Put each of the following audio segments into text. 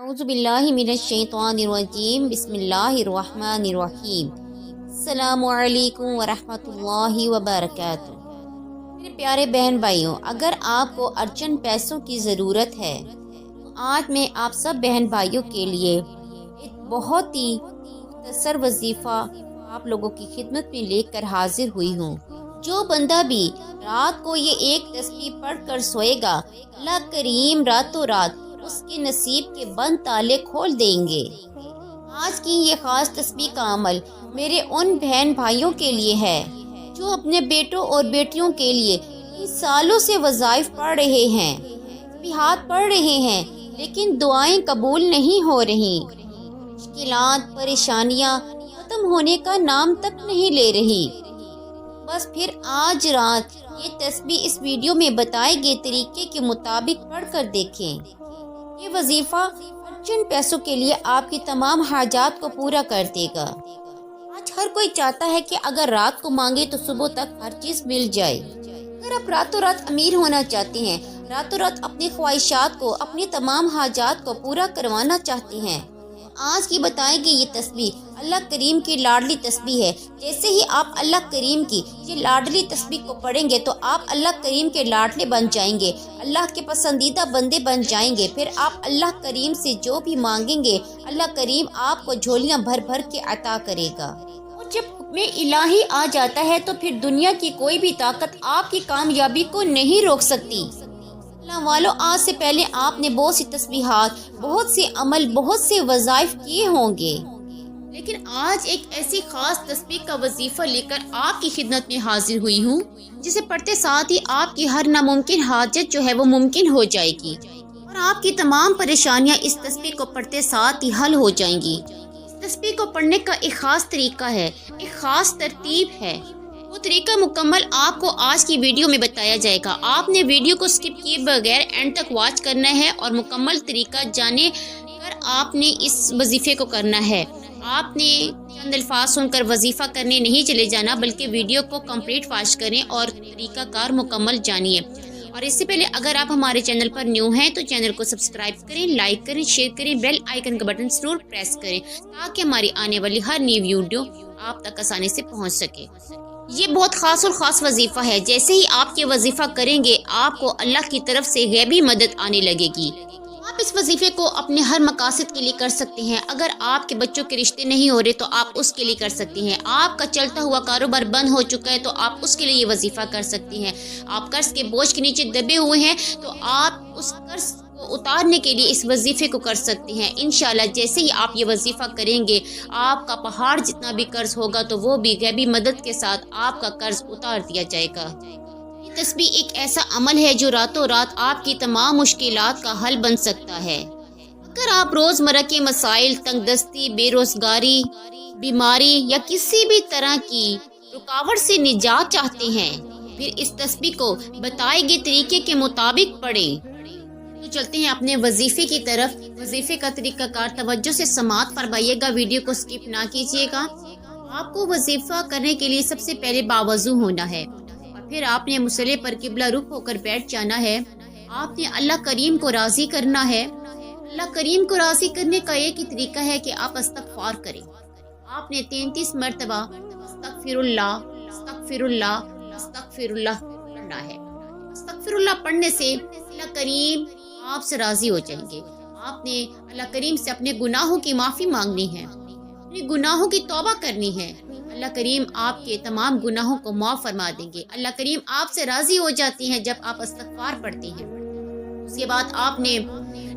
اعوذ باللہ من الشیطان الرجیم بسم اللہ الرحمن الرحیم السلام علیکم ورحمۃ اللہ وبرکاتہ۔ میرے پیارے بہن بھائیوں، اگر آپ کو ارجنٹ پیسوں کی ضرورت ہے تو آج میں آپ سب بہن بھائیوں کے لیے ایک بہت ہی مختصر وظیفہ آپ لوگوں کی خدمت میں لے کر حاضر ہوئی ہوں۔ جو بندہ بھی رات کو یہ ایک تسبیح پڑھ کر سوئے گا، اللہ کریم راتوں رات اس کے نصیب کے بند تالے کھول دیں گے۔ آج کی یہ خاص تسبیح کا عمل میرے ان بہن بھائیوں کے لیے ہے جو اپنے بیٹوں اور بیٹیوں کے لیے کئی سالوں سے وظائف پڑھ رہے ہیں، تسبیحات پڑھ رہے ہیں، لیکن دعائیں قبول نہیں ہو رہی۔ مشکلات، پریشانیاں ختم ہونے کا نام تک نہیں لے رہی۔ بس پھر آج رات یہ تسبیح اس ویڈیو میں بتائے گئے طریقے کے مطابق پڑھ کر دیکھیں۔ یہ وظیفہ ارجنٹ پیسوں کے لیے آپ کی تمام حاجات کو پورا کر دے گا۔ آج ہر کوئی چاہتا ہے کہ اگر رات کو مانگے تو صبح تک ہر چیز مل جائے۔ اگر آپ راتوں رات امیر ہونا چاہتے ہیں، راتوں رات اپنی خواہشات کو، اپنی تمام حاجات کو پورا کروانا چاہتے ہیں، آج کی بتائے گی یہ تسبیح اللہ کریم کی لاڈلی تسبیح ہے۔ جیسے ہی آپ اللہ کریم کی یہ لاڈلی تسبیح کو پڑھیں گے تو آپ اللہ کریم کے لاڈلے بن جائیں گے، اللہ کے پسندیدہ بندے بن جائیں گے۔ پھر آپ اللہ کریم سے جو بھی مانگیں گے، اللہ کریم آپ کو جھولیاں بھر بھر کے عطا کرے گا۔ اور جب حکم الہی آ جاتا ہے تو پھر دنیا کی کوئی بھی طاقت آپ کی کامیابی کو نہیں روک سکتی۔ اللہ والو، آج سے پہلے آپ نے بہت سی تسبیحات، بہت سے عمل، بہت سے وظائف کیے ہوں گے، لیکن آج ایک ایسی خاص تسبیح کا وظیفہ لے کر آپ کی خدمت میں حاضر ہوئی ہوں جسے پڑھتے ساتھ ہی آپ کی ہر ناممکن حاجت جو ہے وہ ممکن ہو جائے گی، اور آپ کی تمام پریشانیاں اس تسبیح کو پڑھتے ساتھ ہی حل ہو جائیں گی۔ اس تسبیح کو پڑھنے کا ایک خاص طریقہ ہے، ایک خاص ترتیب ہے۔ وہ طریقہ مکمل آپ کو آج کی ویڈیو میں بتایا جائے گا۔ آپ نے ویڈیو کو سکپ کیے بغیر اینڈ تک واچ کرنا ہے اور مکمل طریقہ جانے کر آپ نے اس وظیفے کو کرنا ہے۔ آپ نے چند الفاظ سن کر وظیفہ کرنے نہیں چلے جانا، بلکہ ویڈیو کو کمپلیٹ واچ کریں اور طریقہ کار مکمل جانیے۔ اور اس سے پہلے اگر آپ ہمارے چینل پر نیو ہیں تو چینل کو سبسکرائب کریں، لائک کریں، شیئر کریں، بیل آئیکن کا بٹن ضرور پریس کریں تاکہ ہماری آنے والی ہر نیو ویڈیو آپ تک آسانی سے پہنچ سکے۔ یہ بہت خاص اور خاص وظیفہ ہے۔ جیسے ہی آپ یہ وظیفہ کریں گے، آپ کو اللہ کی طرف سے غیبی مدد آنے لگے گی۔ آپ اس وظیفے کو اپنے ہر مقاصد کے لیے کر سکتے ہیں۔ اگر آپ کے بچوں کے رشتے نہیں ہو رہے تو آپ اس کے لیے کر سکتے ہیں۔ آپ کا چلتا ہوا کاروبار بند ہو چکا ہے تو آپ اس کے لیے یہ وظیفہ کر سکتے ہیں۔ آپ قرض کے بوجھ کے نیچے دبے ہوئے ہیں تو آپ اس قرض کو اتارنے کے لیے اس وظیفے کو کر سکتے ہیں۔ انشاءاللہ جیسے ہی آپ یہ وظیفہ کریں گے، آپ کا پہاڑ جتنا بھی قرض ہوگا تو وہ بھی غیبی مدد کے ساتھ آپ کا قرض اتار دیا جائے گا۔ یہ تسبیح ایک ایسا عمل ہے جو راتوں رات آپ کی تمام مشکلات کا حل بن سکتا ہے۔ اگر آپ روزمرہ کے مسائل، تنگ دستی، بے روزگاری، بیماری یا کسی بھی طرح کی رکاوٹ سے نجات چاہتے ہیں، پھر اس تسبیح کو بتائے گئے طریقے کے مطابق پڑھیں۔ تو چلتے ہیں اپنے وظیفے کی طرف۔ وظیفے کا طریقہ کار توجہ سے سماعت فرمائیے گا، ویڈیو کو سکپ نہ کیجیے گا۔ آپ کو وظیفہ کرنے کے لیے سب سے پہلے باوضو ہونا ہے، اور پھر آپ نے مصلی پر قبلہ رخ ہو کر بیٹھ جانا ہے۔ آپ نے اللہ کریم کو راضی کرنا ہے۔ اللہ کریم کو راضی کرنے کا ایک ہی طریقہ ہے کہ آپ استغفار کریں۔ آپ نے 33 مرتبہ استغفر اللہ، استغفر اللہ، استغفر اللہ پڑھنا ہے۔ استغفر اللہ پڑھنے سے اللہ کریم آپ سے راضی ہو جائیں گے۔ آپ نے اللہ کریم سے اپنے گناہوں کی معافی مانگنی ہے، اپنے گناہوں کی توبہ کرنی ہے۔ اللہ کریم آپ کے تمام گناہوں کو معاف فرما دیں گے۔ اللہ کریم آپ سے راضی ہو جاتی ہیں جب آپ استغفار پڑھتے ہیں۔ اس کے بعد آپ نے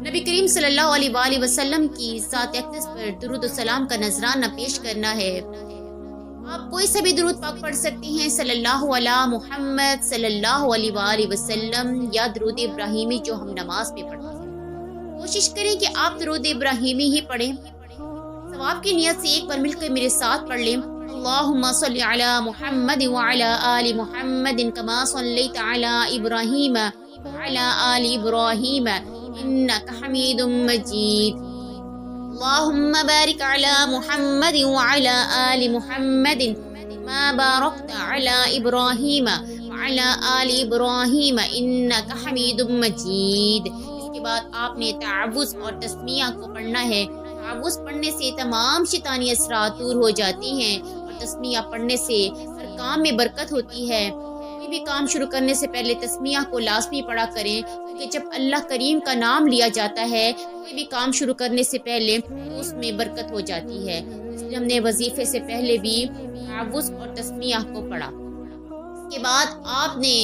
نبی کریم صلی اللہ علیہ وآلہ وسلم کی ذات اقدس پر درود و سلام کا نذرانہ پیش کرنا ہے۔ آپ کوئی سا بھی درود پاک پڑھ سکتی ہیں، صلی اللہ علیہ محمد صلی اللہ علیہ وآلہ وسلم، یا درود ابراہیمی جو ہم نماز میں پڑھتے ہیں۔ کوشش کریں کہ آپ درود ابراہیمی ہی پڑھیں۔ ثواب کی نیت سے ایک بار مل کر میرے ساتھ پڑھ لیں۔ اللہم صلی علی محمد وعلی آل محمد کما صلیت علی ابراہیم وعلی آل ابراہیم انک حمید مجید۔ اللہم بارک علی محمد وعلی آل محمد ما بارکت علی ابراہیم وعلی آل ابراہیم انک حمید مجید۔ اس کے بعد آپ نے تعوذ اور تسمیہ کو پڑھنا ہے۔ تعوذ پڑھنے سے تمام شیطانی اثرات دور ہو جاتی ہیں، اور تسمیہ پڑھنے سے ہر کام میں برکت ہوتی ہے۔ کوئی بھی کام شروع کرنے سے پہلے تسمیہ کو لازمی پڑھا کریں، کیونکہ جب اللہ کریم کا نام لیا جاتا ہے کوئی بھی کام شروع کرنے سے پہلے تو اس میں برکت ہو جاتی ہے۔ اس لیے ہم نے وظیفے سے پہلے بھی تعوذ اور تسمیہ کو پڑھا۔ اس کے بعد آپ نے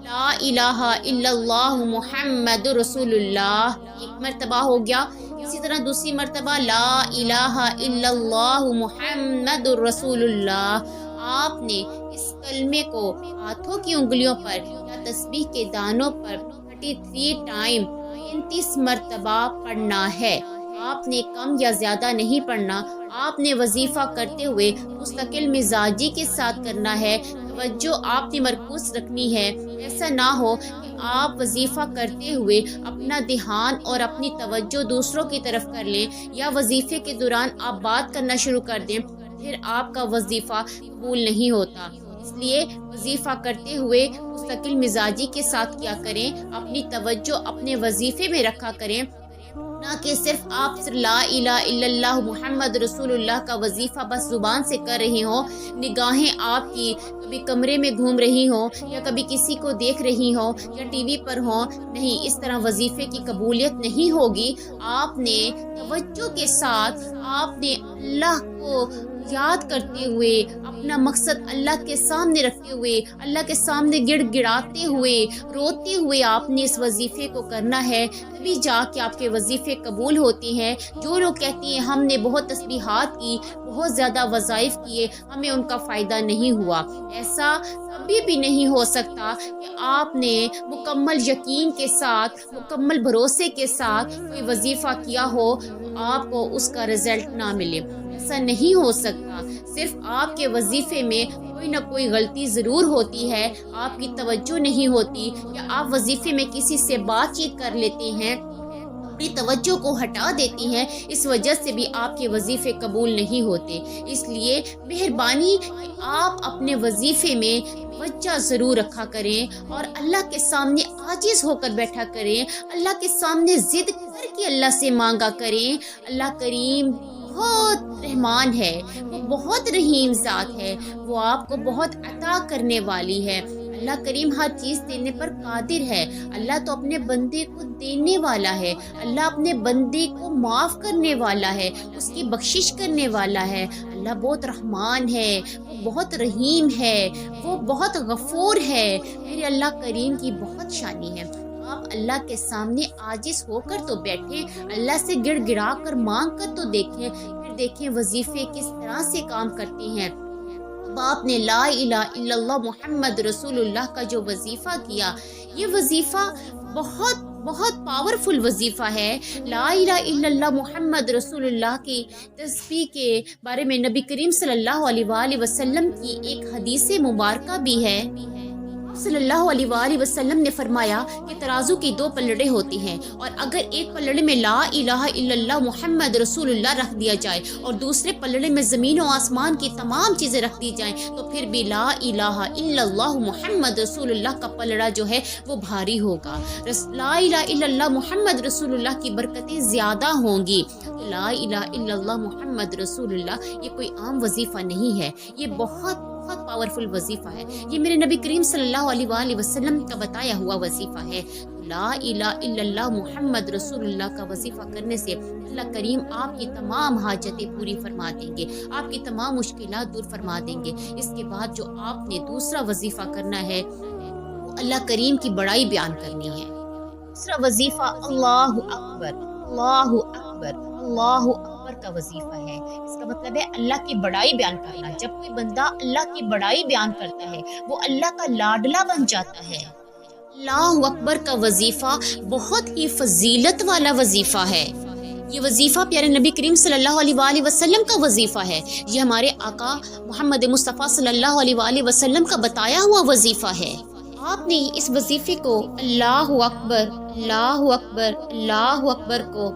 لا الہ الا اللہ محمد رسول اللہ ایک مرتبہ ہو گیا، اسی طرح دوسری مرتبہ لا الہ الا اللہ محمد رسول اللہ۔ آپ نے اس کلمے کو ہاتھوں کی انگلیوں پر یا تسبیح کے دانوں پر 33 ٹائم 33 مرتبہ پڑھنا ہے۔ آپ نے کم یا زیادہ نہیں پڑھنا، آپ نے وظیفہ کرتے ہوئے مستقل مزاجی کے ساتھ کرنا ہے، توجہ آپ نے مرکوز رکھنی ہے۔ ایسا نہ ہو کہ آپ وظیفہ کرتے ہوئے اپنا دھیان اور اپنی توجہ دوسروں کی طرف کر لیں، یا وظیفے کے دوران آپ بات کرنا شروع کر دیں، پھر آپ کا وظیفہ قبول نہیں ہوتا۔ اس لیے وظیفہ کرتے ہوئے مستقل مزاجی کے ساتھ کیا کریں، اپنی توجہ اپنے وظیفے میں رکھا کریں، نہ کہ صرف آپ لا الہ الا اللہ محمد رسول اللہ کا وظیفہ بس زبان سے کر رہے ہوں، نگاہیں آپ کی کبھی کمرے میں گھوم رہی ہوں، یا کبھی کسی کو دیکھ رہی ہوں، یا ٹی وی پر ہوں۔ نہیں، اس طرح وظیفے کی قبولیت نہیں ہوگی۔ آپ نے توجہ کے ساتھ آپ نے اللہ کو یاد کرتے ہوئے، اپنا مقصد اللہ کے سامنے رکھتے ہوئے، اللہ کے سامنے گڑ گڑاتے ہوئے، روتے ہوئے آپ نے اس وظیفے کو کرنا ہے، تبھی جا کے آپ کے وظیفے قبول ہوتے ہیں۔ جو لوگ کہتے ہیں ہم نے بہت تسبیحات کی، بہت زیادہ وظائف کیے، ہمیں ان کا فائدہ نہیں ہوا، ایسا کبھی بھی نہیں ہو سکتا کہ آپ نے مکمل یقین کے ساتھ، مکمل بھروسے کے ساتھ کوئی وظیفہ کیا ہو تو آپ کو اس کا رزلٹ نہ ملے۔ ایسا نہیں ہو سکتا۔ صرف آپ کے وظیفے میں کوئی نہ کوئی غلطی ضرور ہوتی ہے، آپ کی توجہ نہیں ہوتی، یا آپ وظیفے میں کسی سے بات چیت کر لیتے ہیں، اپنی توجہ کو ہٹا دیتی ہیں، اس وجہ سے بھی آپ کے وظیفے قبول نہیں ہوتے۔ اس لیے مہربانی کہ آپ اپنے وظیفے میں توجہ ضرور رکھا کریں، اور اللہ کے سامنے عاجز ہو کر بیٹھا کریں، اللہ کے سامنے ضد کر کے اللہ سے مانگا کریں۔ اللہ کریم بہت رحمان ہے، وہ بہت رحیم ذات ہے، وہ آپ کو بہت عطا کرنے والی ہے۔ اللہ کریم ہر چیز دینے پر قادر ہے۔ اللہ تو اپنے بندے کو دینے والا ہے، اللہ اپنے بندے کو معاف کرنے والا ہے، اس کی بخشش کرنے والا ہے۔ اللہ بہت رحمان ہے، وہ بہت رحیم ہے، وہ بہت غفور ہے۔ میرے اللہ کریم کی بہت شانی ہے۔ آپ اللہ کے سامنے عاجز ہو کر تو بیٹھیں، اللہ سے گڑ گڑا کر مانگ کر تو دیکھیں، پھر دیکھیں وظیفے کس طرح سے کام کرتے ہیں۔ اب آپ نے لا الہ الا اللہ محمد رسول اللہ کا جو وظیفہ کیا، یہ وظیفہ بہت بہت پاورفل وظیفہ ہے۔ لا الہ الا اللہ محمد رسول اللہ کی تسبیح کے بارے میں نبی کریم صلی اللہ علیہ وآلہ وسلم کی ایک حدیث مبارکہ بھی ہے۔ صلی اللہ علیہ وآلہ وسلم نے فرمایا کہ ترازو کی 2 پلڑے ہوتی ہیں، اور اگر ایک پلڑے میں لا الہ الا اللہ محمد رسول اللہ رکھ دیا جائے اور دوسرے پلڑے میں زمین و آسمان کی تمام چیزیں رکھ دی جائیں تو پھر بھی لا الہ الا اللہ محمد رسول اللہ کا پلڑا جو ہے وہ بھاری ہوگا۔ لا الہ الا اللہ محمد رسول اللہ کی برکتیں زیادہ ہوں گی۔ لا الہ الا اللہ محمد رسول اللہ یہ کوئی عام وظیفہ نہیں ہے، یہ بہت پاورفل وظیفہ ہے، یہ میرے نبی کریم صلی اللہ علیہ وآلہ وسلم کا بتایا ہوا وظیفہ ہے۔ لا الہ الا اللہ محمد رسول اللہ کا وظیفہ کرنے سے اللہ کریم آپ کی تمام حاجتیں پوری فرما دیں گے، آپ کی تمام مشکلات دور فرما دیں گے۔ اس کے بعد جو آپ نے دوسرا وظیفہ کرنا ہے وہ اللہ کریم کی بڑائی بیان کرنی ہے۔ دوسرا وظیفہ اللہ اکبر، اللہ اکبر، اللہ اکبر کا وظیفہ ہے۔ اس کا مطلب ہے اللہ کی بڑائی بیان کرنا۔ جب کوئی بندہ اللہ کی بڑائی بیان کرتا ہے وہ اللہ کا لاڈلا بن جاتا ہے۔ اللہ اکبر کا وظیفہ بہت ہی فضیلت والا وظیفہ ہے۔ یہ وظیفہ پیارے نبی کریم صلی اللہ علیہ وآلہ وسلم کا وظیفہ ہے، یہ ہمارے آقا محمد مصطفیٰ صلی اللہ علیہ وآلہ وسلم کا بتایا ہوا وظیفہ ہے۔ آپ نے اس وظیفے کو اللہ اکبر، اللہ اکبر، اللہ اکبر کو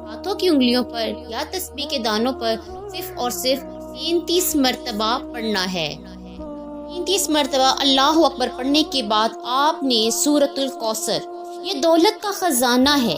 ہاتھوں کی انگلیوں پر یا تسبیح کے دانوں پر صرف اور صرف 33 مرتبہ پڑھنا ہے۔ 33 مرتبہ اللہ اکبر پڑھنے کے بعد آپ نے سورۃ الکوثر یہ دولت کا خزانہ ہے۔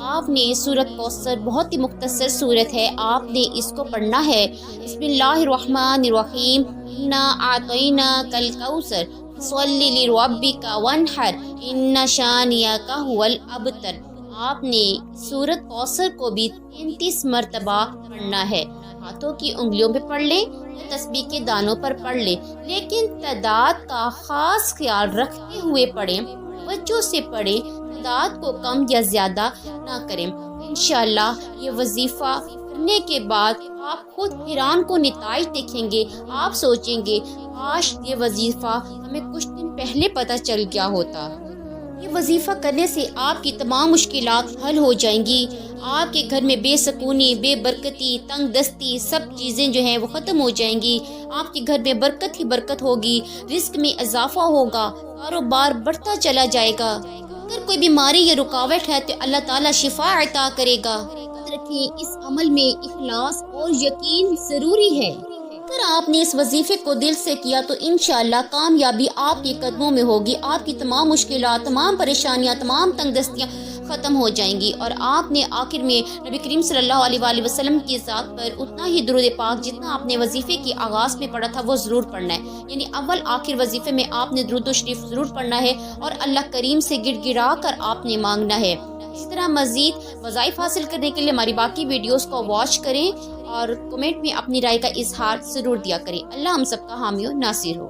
آپ نے سورۃ کوثر بہت ہی مختصر سورت ہے، آپ نے اس کو پڑھنا ہے۔ بسم اللہ الرحمن الرحیم، انا اعطیناک الکوثر فصلی لربک وانحر ان شانئک ھو الابتر۔ آپ نے سورۃ کوثر کو بھی 33 مرتبہ پڑھنا ہے۔ ہاتھوں کی انگلیوں پہ پڑھ لیں یا تسبیح کے دانوں پر پڑھ لیں، لیکن تعداد کا خاص خیال رکھتے ہوئے پڑھیں، توجہ سے پڑھیں، تعداد کو کم یا زیادہ نہ کریں۔ انشاءاللہ یہ وظیفہ کرنے کے بعد آپ خود حیران کو نتائج دیکھیں گے۔ آپ سوچیں گے کاش یہ وظیفہ ہمیں کچھ دن پہلے پتہ چل گیا ہوتا۔ یہ وظیفہ کرنے سے آپ کی تمام مشکلات حل ہو جائیں گی۔ آپ کے گھر میں بے سکونی، بے برکتی، تنگ دستی سب چیزیں جو ہیں وہ ختم ہو جائیں گی۔ آپ کے گھر میں برکت ہی برکت ہوگی، رزق میں اضافہ ہوگا، کاروبار بڑھتا چلا جائے گا۔ اگر کوئی بیماری یا رکاوٹ ہے تو اللہ تعالیٰ شفا عطا کرے گا۔ یاد رکھیں اس عمل میں اخلاص اور یقین ضروری ہے۔ اگر آپ نے اس وظیفے کو دل سے کیا تو انشاءاللہ کامیابی آپ کے قدموں میں ہوگی۔ آپ کی تمام مشکلات، تمام پریشانیاں، تمام تنگ دستیاں ختم ہو جائیں گی، اور آپ نے آخر میں نبی کریم صلی اللہ علیہ وآلہ وسلم کی ذات پر اتنا ہی درود پاک جتنا آپ نے وظیفے کی آغاز میں پڑھا تھا وہ ضرور پڑھنا ہے۔ یعنی اول آخر وظیفے میں آپ نے درود و شریف ضرور پڑھنا ہے اور اللہ کریم سے گڑ گڑا کر آپ نے مانگنا ہے۔ اس طرح مزید وظائف حاصل کرنے کے لیے ہماری باقی ویڈیوز کو واچ کریں اور کمنٹ میں اپنی رائے کا اظہار ضرور دیا کریں۔ اللہ ہم سب کا حامی و ناصر ہو۔